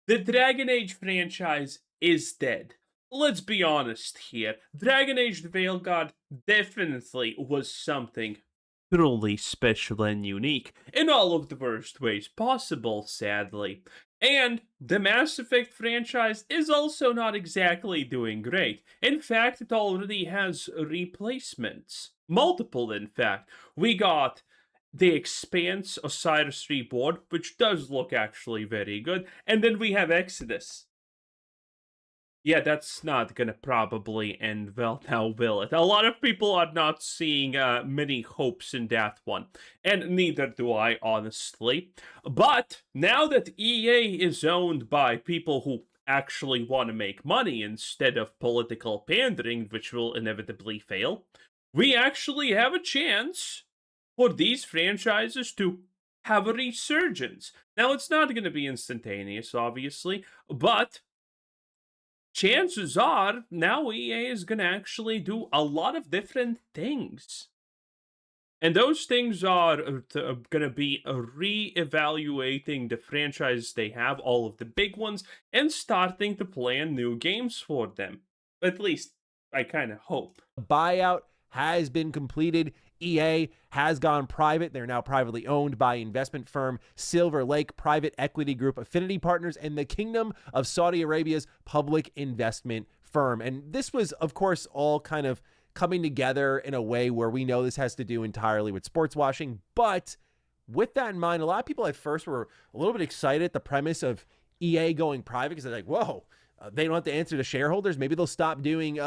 The Dragon Age franchise is dead. Let's be honest here. Dragon Age the Veilguard definitely was something truly special and unique in all of the worst ways possible, sadly. And the Mass Effect franchise is also not exactly doing great. In fact, it already has replacements. Multiple, in fact. We got The Expanse Osiris Reborn, which does look actually very good. And then we have Exodus. Yeah, that's not gonna probably end well now, will it? A lot of people are not seeing many hopes in that one, and neither do I, honestly. But now that EA is owned by people who actually want to make money instead of political pandering, which will inevitably fail, we actually have a chance for these franchises to have a resurgence. Now, it's not going to be instantaneous, obviously, but chances are now EA is going to actually do a lot of different things. And those things are going to be re-evaluating the franchises they have, all of the big ones, and starting to plan new games for them. At least, I kind of hope. Buyout has been completed. EA has gone private. They're now privately owned by investment firm Silver Lake Private Equity Group Affinity Partners and the Kingdom of Saudi Arabia's public investment firm. And this was, of course, all kind of coming together in a way where we know this has to do entirely with sports washing. But with that in mind, a lot of people at first were a little bit excited at the premise of EA going private because they're like, whoa, they don't have to answer to shareholders. Maybe they'll stop doing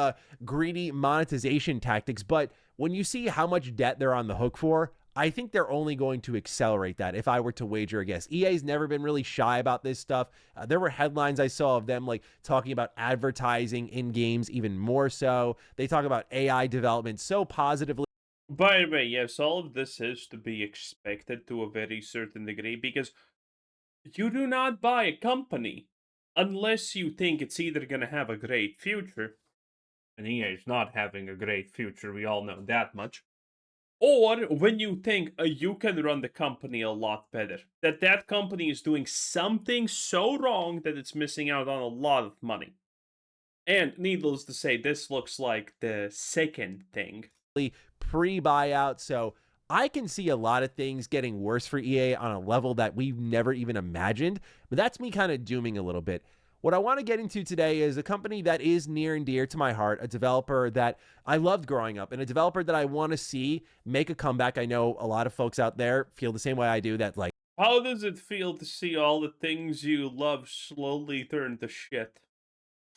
greedy monetization tactics. But when you see how much debt they're on the hook for, I think they're only going to accelerate that if I were to wager a guess. EA's never been really shy about this stuff. There were headlines I saw of them like talking about advertising in games even more so. They talk about AI development so positively. By the way, yes, all of this is to be expected to a very certain degree because you do not buy a company unless you think it's either going to have a great future, and EA is not having a great future, we all know that much, or when you think you can run the company a lot better, that that company is doing something so wrong that it's missing out on a lot of money. And needless to say, this looks like the second thing. Pre-buyout, so I can see a lot of things getting worse for EA on a level that we've never even imagined, but that's me kind of dooming a little bit. What I want to get into today is a company that is near and dear to my heart, a developer that I loved growing up, and a developer that I want to see make a comeback. I know a lot of folks out there feel the same way I do, that like, How does it feel to see all the things you love slowly turn to shit?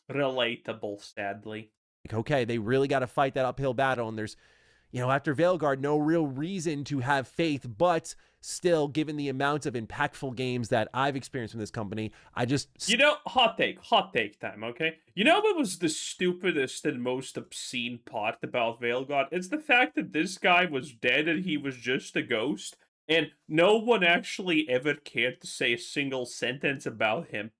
Relatable, sadly. okay, they really got to fight that uphill battle, and there's, after Veilguard, no real reason to have faith, but still, given the amount of impactful games that I've experienced from this company, I just... hot take time, okay? You know what was the stupidest and most obscene part about Veilguard? It's the fact that this guy was dead and he was just a ghost, and no one actually ever cared to say a single sentence about him.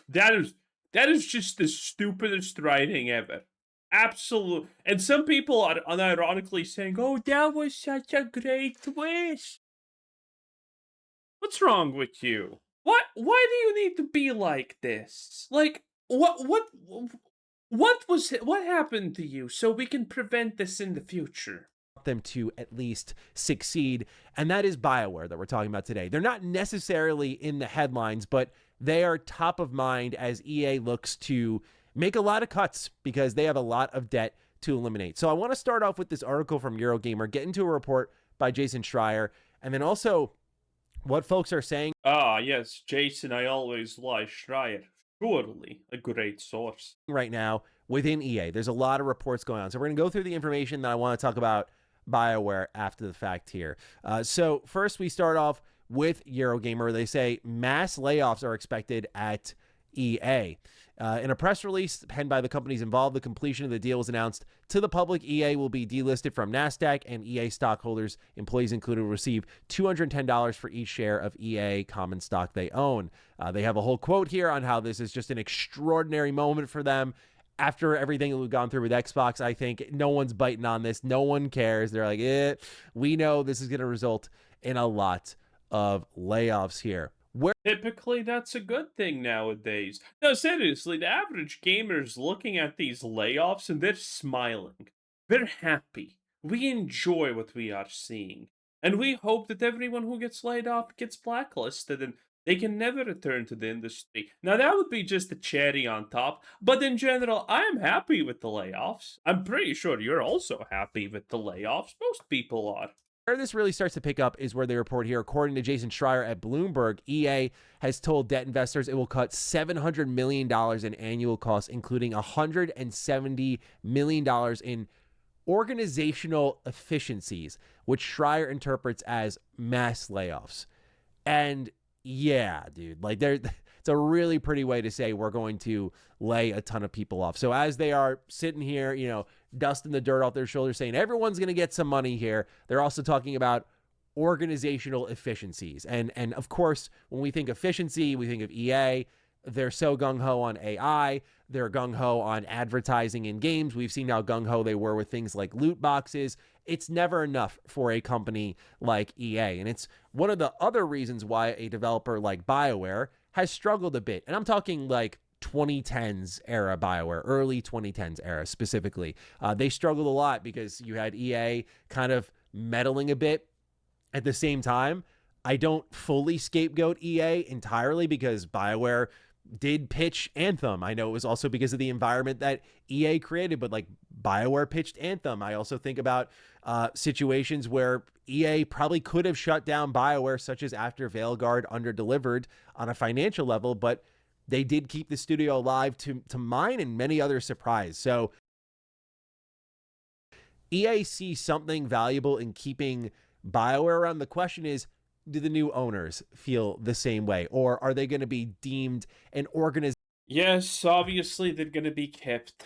That is just the stupidest writing ever. Absolute. And some people are unironically saying, "Oh, that was such a great twist." What's wrong with you? Why do you need to be like this? Like, what happened to you so we can prevent this in the future? Them to at least succeed, and that is BioWare that we're talking about today. They're not necessarily in the headlines, but they are top of mind as EA looks to make a lot of cuts because they have a lot of debt to eliminate. So I want to start off with this article from Eurogamer, get into a report by Jason Schreier, and then also what folks are saying. Ah, yes, Jason, I always lie. Schreier, surely a great source. Right now within EA, there's a lot of reports going on. So we're going to go through the information that I want to talk about BioWare after the fact here. So first we start off with Eurogamer. They say mass layoffs are expected at EA. In a press release penned by the companies involved, the completion of the deal was announced to the public. EA will be delisted from NASDAQ, and EA stockholders, employees included, will receive $210 for each share of EA common stock they own. They have a whole quote here on how this is just an extraordinary moment for them. After everything that we've gone through with Xbox, I think no one's biting on this. No one cares. They're like, we know this is going to result in a lot of layoffs here. Typically, that's a good thing nowadays. No, seriously, the average gamer's looking at these layoffs and they're smiling. They're happy. We enjoy what we are seeing. And we hope that everyone who gets laid off gets blacklisted and they can never return to the industry. Now, that would be just a cherry on top, but in general, I am happy with the layoffs. I'm pretty sure you're also happy with the layoffs. Most people are. Where this really starts to pick up is where they report here. According to Jason Schreier at Bloomberg, EA has told debt investors it will cut $700 million in annual costs, including $170 million in organizational efficiencies, which Schreier interprets as mass layoffs. And yeah, dude, like it's a really pretty way to say we're going to lay a ton of people off. So as they are sitting here, dusting the dirt off their shoulders, saying everyone's going to get some money here, they're also talking about organizational efficiencies. And of course, when we think efficiency, we think of EA. They're so gung-ho on AI. They're gung-ho on advertising in games. We've seen how gung-ho they were with things like loot boxes. It's never enough for a company like EA. And it's one of the other reasons why a developer like BioWare has struggled a bit. And I'm talking like 2010s era BioWare, early 2010s era specifically. They struggled a lot because you had EA kind of meddling a bit. At the same time, I don't fully scapegoat EA entirely because BioWare did pitch Anthem. I know it was also because of the environment that EA created, but like BioWare pitched Anthem. I also think about situations where EA probably could have shut down BioWare, such as after Veilguard underdelivered on a financial level, but they did keep the studio alive to mine and many other surprises. So EA sees something valuable in keeping BioWare around. The question is, do the new owners feel the same way, or are they going to be deemed an organization? Yes, obviously they're going to be kept.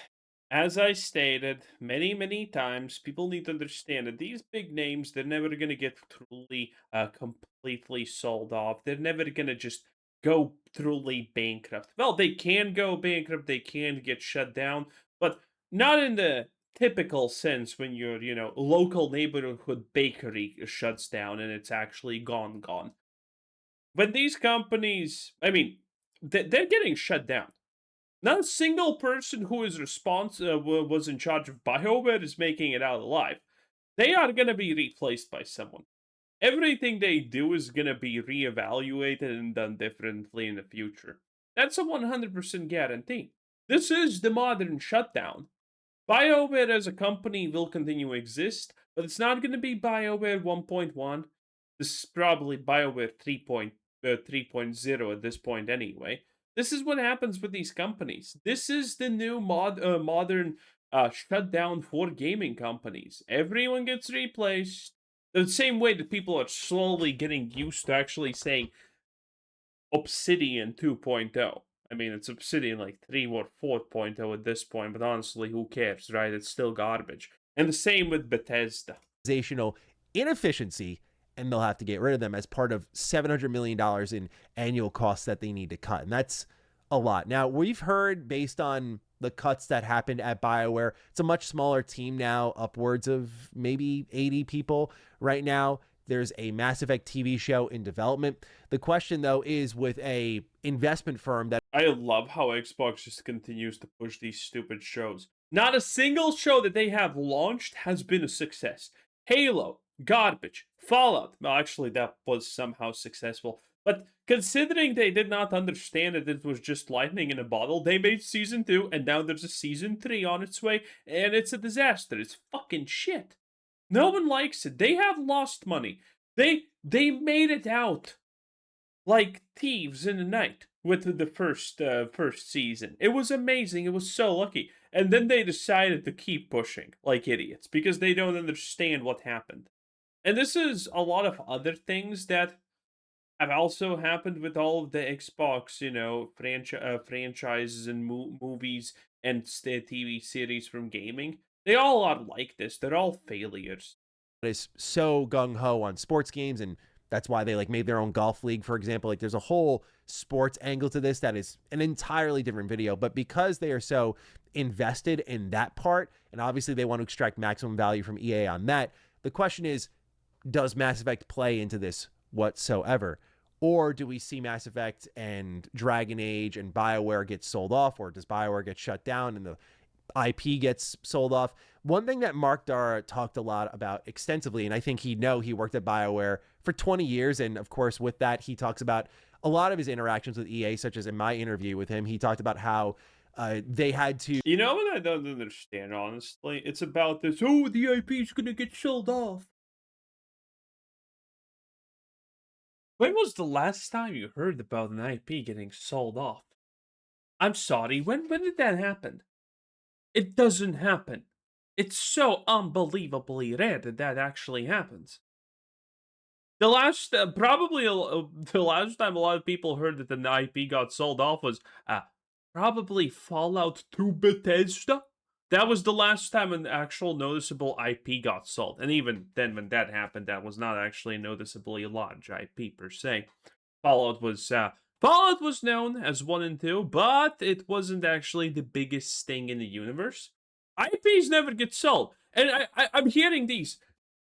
As I stated many, many times, people need to understand that these big names, they're never going to get truly, completely sold off. They're never going to just go truly bankrupt. Well, they can go bankrupt, they can get shut down, but not in the typical sense when your, local neighborhood bakery shuts down and it's actually gone. When these companies, I mean, they're getting shut down. Not a single person who is was in charge of BioWare is making it out alive. They are going to be replaced by someone. Everything they do is going to be reevaluated and done differently in the future. That's a 100% guarantee. This is the modern shutdown. BioWare as a company will continue to exist, but it's not going to be BioWare 1.1. This is probably BioWare 3.0 at this point anyway. This is what happens with these companies. This is the new modern shutdown for gaming companies. Everyone gets replaced. The same way that people are slowly getting used to actually saying Obsidian 2.0. I mean, it's Obsidian like 3 or 4.0 at this point, but honestly, who cares, right? It's still garbage. And the same with Bethesda. Organizational inefficiency, and they'll have to get rid of them as part of $700 million in annual costs that they need to cut. And that's a lot. Now, we've heard, based on the cuts that happened at BioWare, it's a much smaller team now, upwards of maybe 80 people right now. There's a Mass Effect TV show in development. The question, though, is with a investment firm that... I love how Xbox just continues to push these stupid shows. Not a single show that they have launched has been a success. Halo, garbage. Fallout, well, actually, that was somehow successful. But considering they did not understand that it was just lightning in a bottle, they made Season 2, and now there's a Season 3 on its way, and it's a disaster. It's fucking shit. No one likes it. They have lost money. They made it out like thieves in the night with the first season. It was amazing. It was so lucky. And then they decided to keep pushing like idiots because they don't understand what happened. And this is a lot of other things that have also happened with all of the Xbox, franchises and movies and TV series from gaming. They all are like this. They're all failures. is so gung-ho on sports games, and that's why they made their own golf league, for example. There's a whole sports angle to this that is an entirely different video, but because they are so invested in that part, and obviously they want to extract maximum value from EA on that, the question is, does Mass Effect play into this whatsoever? Or do we see Mass Effect and Dragon Age and BioWare get sold off, or does BioWare get shut down and the IP gets sold off? One thing that Mark Dara talked a lot about extensively, and I think he worked at BioWare for 20 years. And of course, with that, he talks about a lot of his interactions with EA, such as in my interview with him, he talked about how they had to. You know what I don't understand, honestly? It's about this, oh, the IP's gonna get sold off. When was the last time you heard about an IP getting sold off? I'm sorry, when did that happen? It doesn't happen. It's so unbelievably rare that that actually happens. The last, probably the last time a lot of people heard that an IP got sold off was probably Fallout 2 Bethesda. That was the last time an actual noticeable IP got sold. And even then, when that happened, that was not actually a noticeably large IP per se. Fallout was known as 1 and 2, but it wasn't actually the biggest thing in the universe. IPs never get sold. And I'm hearing these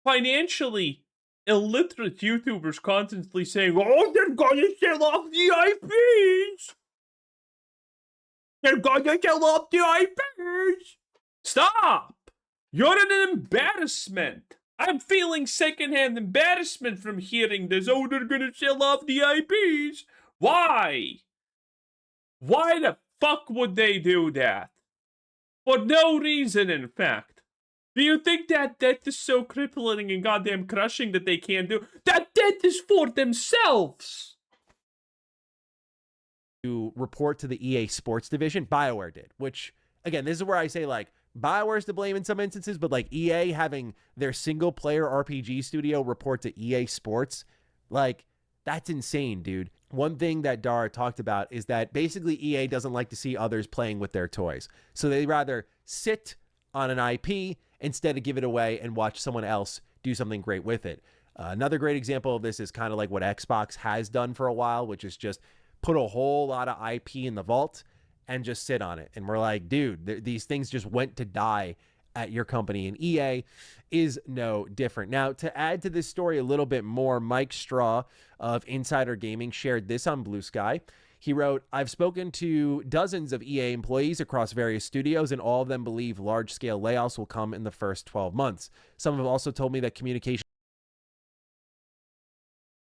financially illiterate YouTubers constantly saying, oh, they're gonna sell off the IPs! They're gonna sell off the IPs! Stop! You're an embarrassment! I'm feeling secondhand embarrassment from hearing this. Oh, they're gonna sell off the IPs! Why? Why the fuck would they do that? For no reason, in fact. Do you think that debt is so crippling and goddamn crushing that they can't do? That debt is for themselves! To report to the EA Sports division, BioWare did, which, again, this is where I say, like, BioWare's to blame in some instances, but, like, EA having their single-player RPG studio report to EA Sports, like, that's insane, dude. One thing that Dara talked about is that basically EA doesn't like to see others playing with their toys. So they rather sit on an IP instead of give it away and watch someone else do something great with it. Another great example of this is kind of like what Xbox has done for a while, which is just put a whole lot of IP in the vault and just sit on it. And we're like, dude, these things just went to die at your company, and EA is no different. Now, to add to this story a little bit more, Mike Straw of Insider Gaming shared this on Blue Sky. He wrote, I've spoken to dozens of EA employees across various studios, and all of them believe large-scale layoffs will come in the first 12 months. Some have also told me that communication.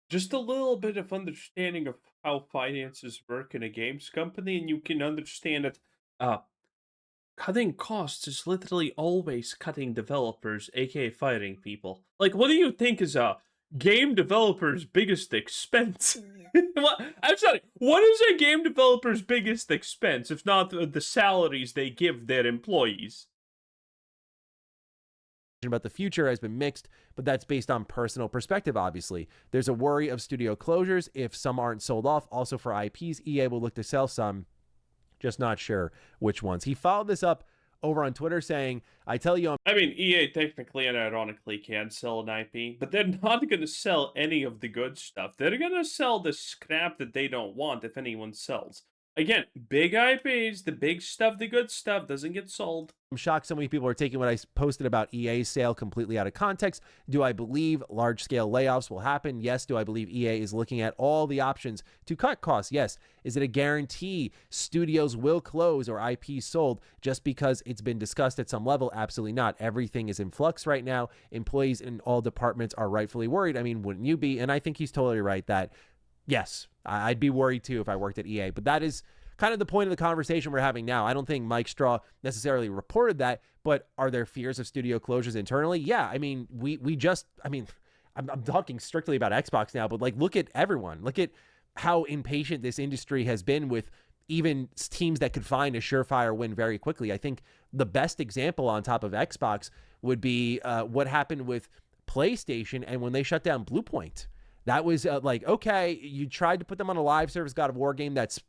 Just a little bit of understanding of how finances work in a games company, and you can understand that cutting costs is literally always cutting developers, aka firing people. Like, what do you think is a game developer's biggest expense? I'm sorry, what is a game developer's biggest expense, if not the salaries they give their employees? About the future has been mixed, but that's based on personal perspective, obviously. There's a worry of studio closures if some aren't sold off. Also for IPs, EA will look to sell some, just not sure which ones. He followed this up over on Twitter saying, I tell you, I mean, EA technically and ironically can sell an IP, but they're not going to sell any of the good stuff. They're going to sell the scrap that they don't want if anyone sells. Again, big IPs, the big stuff, the good stuff doesn't get sold. I'm shocked so many people are taking what I posted about EA's sale completely out of context. Do I believe large-scale layoffs will happen? Yes. Do I believe EA is looking at all the options to cut costs? Yes. Is it a guarantee studios will close or IP sold just because it's been discussed at some level? Absolutely not. Everything is in flux right now. Employees in all departments are rightfully worried. I mean, wouldn't you be? And I think he's totally right that, yes, I'd be worried too if I worked at EA, but that is kind of the point of the conversation we're having now. I don't think Mike Straw necessarily reported that, but are there fears of studio closures internally? Yeah. I mean, I'm talking strictly about Xbox now, but like, look at everyone. Look at how impatient this industry has been with even teams that could find a surefire win very quickly. I think the best example on top of Xbox would be what happened with PlayStation and when they shut down Bluepoint. That was like, okay, you tried to put them on a live service God of War game that's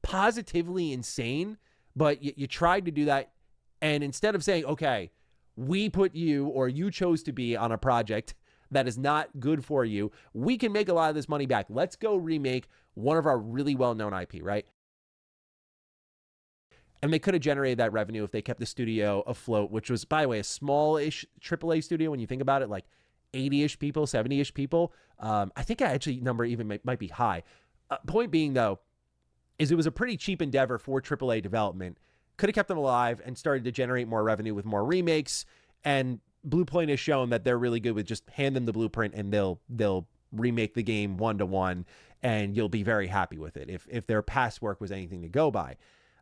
positively insane, but you tried to do that. And instead of saying, okay, we put you or you chose to be on a project that is not good for you, we can make a lot of this money back. Let's go remake one of our really well-known IP, right? And they could have generated that revenue if they kept the studio afloat, which was, by the way, a small-ish AAA studio when you think about it, like 80-ish people, 70-ish people. I think actually number even might be high. Point being, though, is it was a pretty cheap endeavor for AAA development. Could have kept them alive and started to generate more revenue with more remakes. And Bluepoint has shown that they're really good with just hand them the blueprint and they'll remake the game 1-to-1, and you'll be very happy with it if their past work was anything to go by.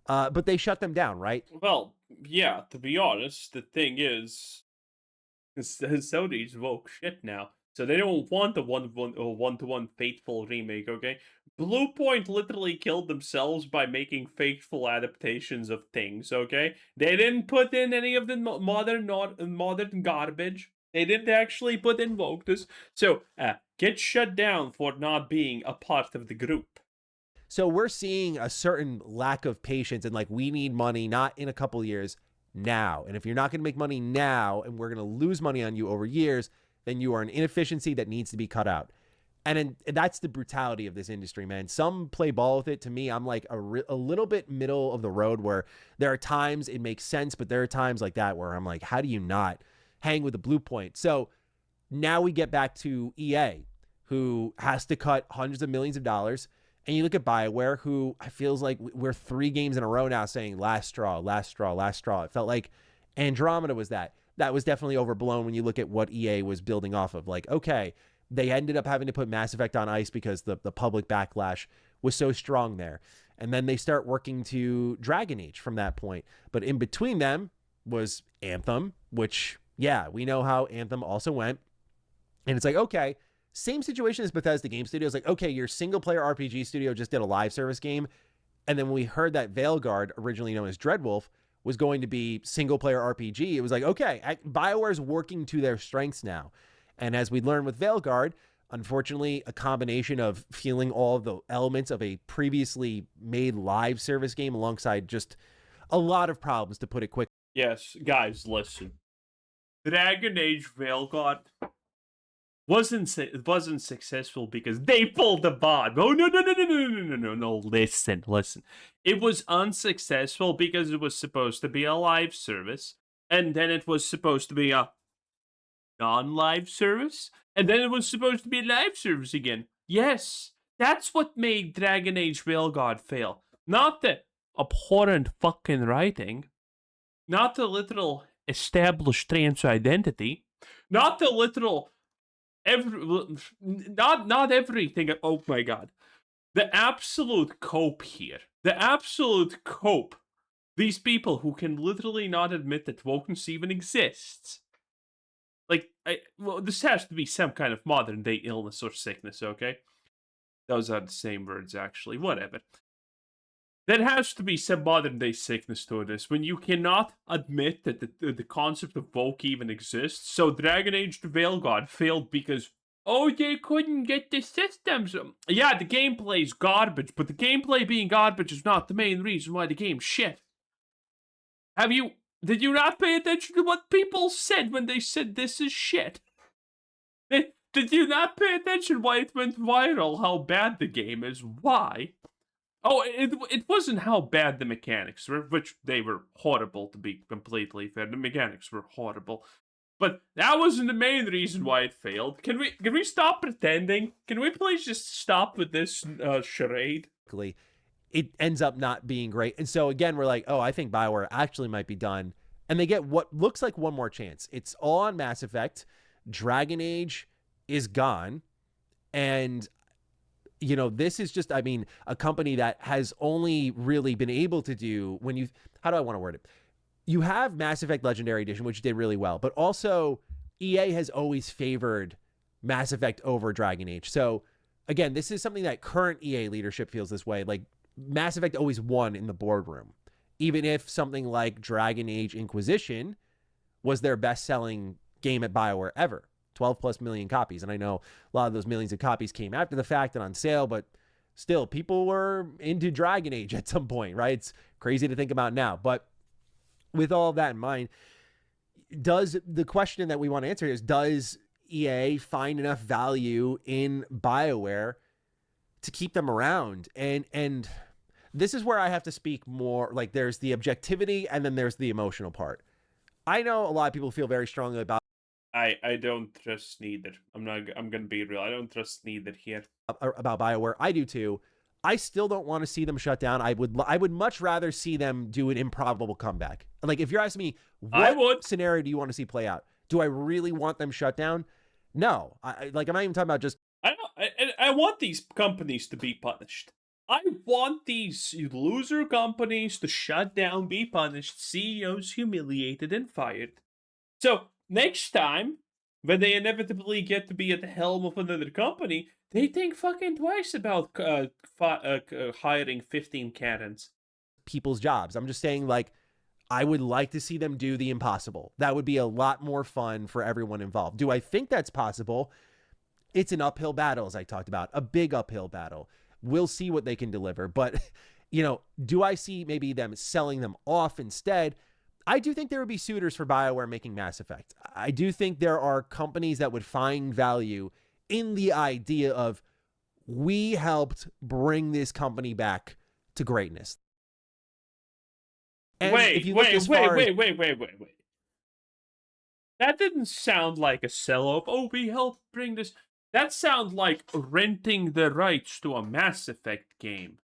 But they shut them down, right? Well, yeah, to be honest, the thing is Sony's woke shit now. So they don't want a one-to-one faithful remake, okay? Bluepoint literally killed themselves by making faithful adaptations of things, okay? They didn't put in any of the modern garbage. They didn't actually put in wokeness. So, get shut down for not being a part of the group. So we're seeing a certain lack of patience, and like, we need money not in a couple of years, now. And if you're not going to make money now and we're going to lose money on you over years, then you are an inefficiency that needs to be cut out. And that's the brutality of this industry, man. Some play ball with it. To me, I'm like a little bit middle of the road, where there are times it makes sense, but there are times like that where I'm like, how do you not hang with the Bluepoint? So now we get back to EA, who has to cut hundreds of millions of dollars. And you look at BioWare, who I feels like we're 3 games in a row now saying last straw, last straw, last straw. It felt like Andromeda was that. That was definitely overblown when you look at what EA was building off of. Like, okay, they ended up having to put Mass Effect on ice because the public backlash was so strong there. And then they start working to Dragon Age from that point. But in between them was Anthem, which, yeah, we know how Anthem also went. And it's like, okay, same situation as Bethesda Game Studios. Like, okay, your single-player RPG studio just did a live service game. And then when we heard that Veilguard, originally known as Dreadwolf, was going to be single-player RPG, it was like, okay, BioWare's working to their strengths now. And as we learned with Veilguard, unfortunately, a combination of feeling all of the elements of a previously made live service game alongside just a lot of problems, to put it quick. Yes, guys, listen. Dragon Age Veilguard wasn't successful because they pulled the bot. Oh, no. Listen. It was unsuccessful because it was supposed to be a live service, and then it was supposed to be a non-live service, and then it was supposed to be a live service again. Yes, that's what made Dragon Age Veilguard fail. Not the abhorrent fucking writing, not the literal established trans identity, not the literal not everything. Oh my god, the absolute cope here, the absolute cope. These people who can literally not admit that wokeness even exists. Like, this has to be some kind of modern day illness or sickness, okay? Those are the same words, actually. Whatever. There has to be some modern day sickness to this when you cannot admit that the concept of woke even exists. So Dragon Age the Veilguard failed because, oh, they couldn't get the systems. Yeah, the gameplay's garbage, but the gameplay being garbage is not the main reason why the game's shit. Did you not pay attention to what people said when they said this is shit? Did you not pay attention why it went viral, how bad the game is? Why? Oh, it wasn't how bad the mechanics were, which they were horrible, to be completely fair. The mechanics were horrible. But that wasn't the main reason why it failed. Can we stop pretending? Can we please just stop with this charade? It ends up not being great. And so again, we're like, oh, I think BioWare actually might be done. And they get what looks like one more chance. It's all on Mass Effect. Dragon Age is gone. And you know, this is just, I mean, a company that has only really been able to do how do I want to word it? You have Mass Effect Legendary Edition, which did really well, but also EA has always favored Mass Effect over Dragon Age. So again, this is something that current EA leadership feels this way. Like, Mass Effect always won in the boardroom, even if something like Dragon Age Inquisition was their best-selling game at BioWare ever. 12 plus million copies. And I know a lot of those millions of copies came after the fact and on sale, but still, people were into Dragon Age at some point, right? It's crazy to think about now. But with all of that in mind, the question that we want to answer is, does EA find enough value in BioWare to keep them around? And this is where I have to speak more. Like, there's the objectivity and then there's the emotional part. I know a lot of people feel very strongly about I don't trust neither. I'm gonna be real. I don't trust neither here. About BioWare. I do too. I still don't want to see them shut down. I would much rather see them do an improbable comeback. Like if you're asking me I what would. scenario do you want to see play out? Do I really want them shut down? No. Like I'm not even talking about just I want these companies to be punished. I want these loser companies to shut down, be punished, CEOs humiliated and fired. So next time, when they inevitably get to be at the helm of another company, they think fucking twice about hiring 15 Karens. people's jobs. I'm just saying like I would like to see them do the impossible. That would be a lot more fun for everyone involved. Do I think that's possible? It's an uphill battle, as I talked about, a big uphill battle. We'll see what they can deliver. But, do I see maybe them selling them off instead? I do think there would be suitors for BioWare making Mass Effect. I do think there are companies that would find value in the idea of we helped bring this company back to greatness. And if you look as far as, Wait. That didn't sound like a sell-up. Oh, we helped bring this. That sounds like renting the rights to a Mass Effect game.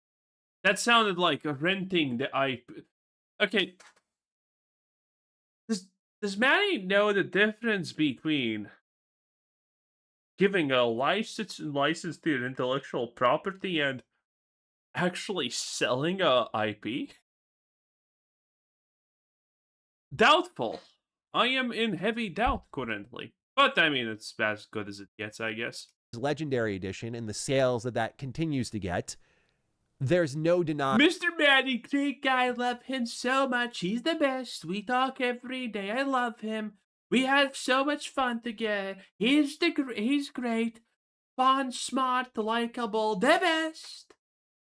That sounded like renting the IP. Okay. Does Manny know the difference between giving a license to your intellectual property and actually selling a IP? Doubtful. I am in heavy doubt currently. But I mean, it's as good as it gets, I guess. Legendary Edition and the sales that continues to get, there's no denying Mr. Manny, great guy, love him so much. He's the best. We talk every day. I love him. We have so much fun together. He's great. Fun, smart, likable, the best.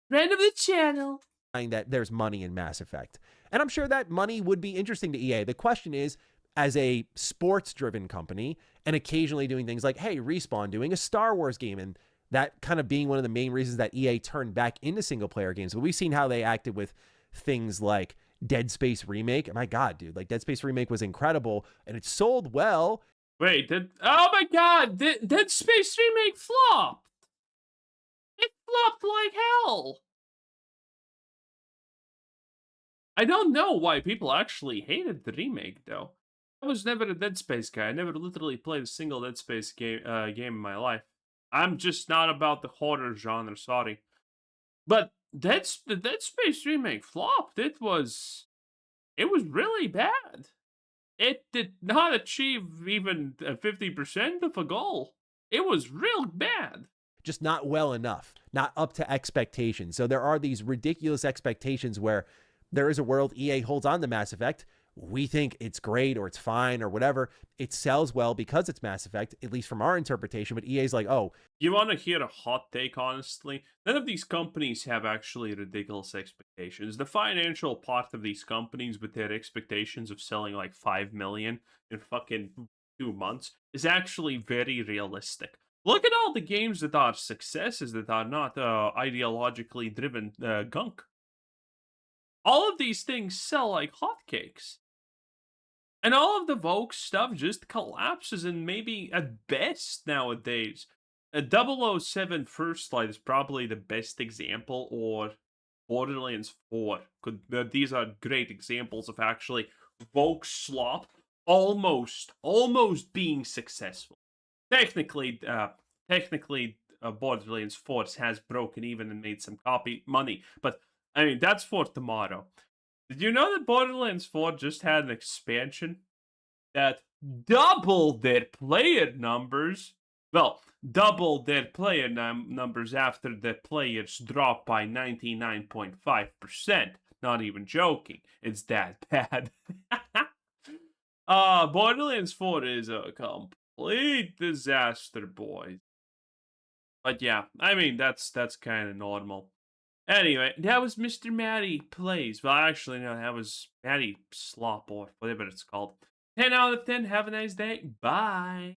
Friend of the channel. that there's money in Mass Effect. And I'm sure that money would be interesting to EA. The question is, as a sports-driven company and occasionally doing things like, hey, Respawn doing a Star Wars game, and that kind of being one of the main reasons that EA turned back into single-player games. But we've seen how they acted with things like Dead Space Remake. My God, dude, like Dead Space Remake was incredible, and it sold well. Wait, oh my God, Dead Space Remake flopped. It flopped like hell. I don't know why people actually hated the remake, though. I was never a Dead Space guy. I never literally played a single Dead Space game in my life. I'm just not about the horror genre, sorry. But the Dead Space remake flopped. It was really bad. It did not achieve even 50% of a goal. It was real bad. Just not well enough, not up to expectations. So there are these ridiculous expectations where there is a world EA holds on to Mass Effect. We think it's great or it's fine or whatever. It sells well because it's Mass Effect, at least from our interpretation. But EA's like, oh. You want to hear a hot take, honestly? None of these companies have actually ridiculous expectations. The financial part of these companies with their expectations of selling like 5 million in fucking 2 months is actually very realistic. Look at all the games that are successes that are not ideologically driven gunk. All of these things sell like hotcakes. And all of the Vogue stuff just collapses, and maybe at best nowadays, a 007 First Light is probably the best example, or Borderlands 4. These are great examples of actually Vogue slop almost being successful. Technically, Borderlands 4 has broken even and made some copy money, but I mean, that's for tomorrow. Did you know that Borderlands 4 just had an expansion that doubled their player numbers? Well, doubled their player numbers after the players dropped by 99.5%. Not even joking. It's that bad. Borderlands 4 is a complete disaster, boys. But yeah, I mean, that's kind of normal. Anyway, that was Mr. Matty Plays. Well, actually, no, that was Matty Slop or whatever it's called. 10 out of 10. Have a nice day. Bye.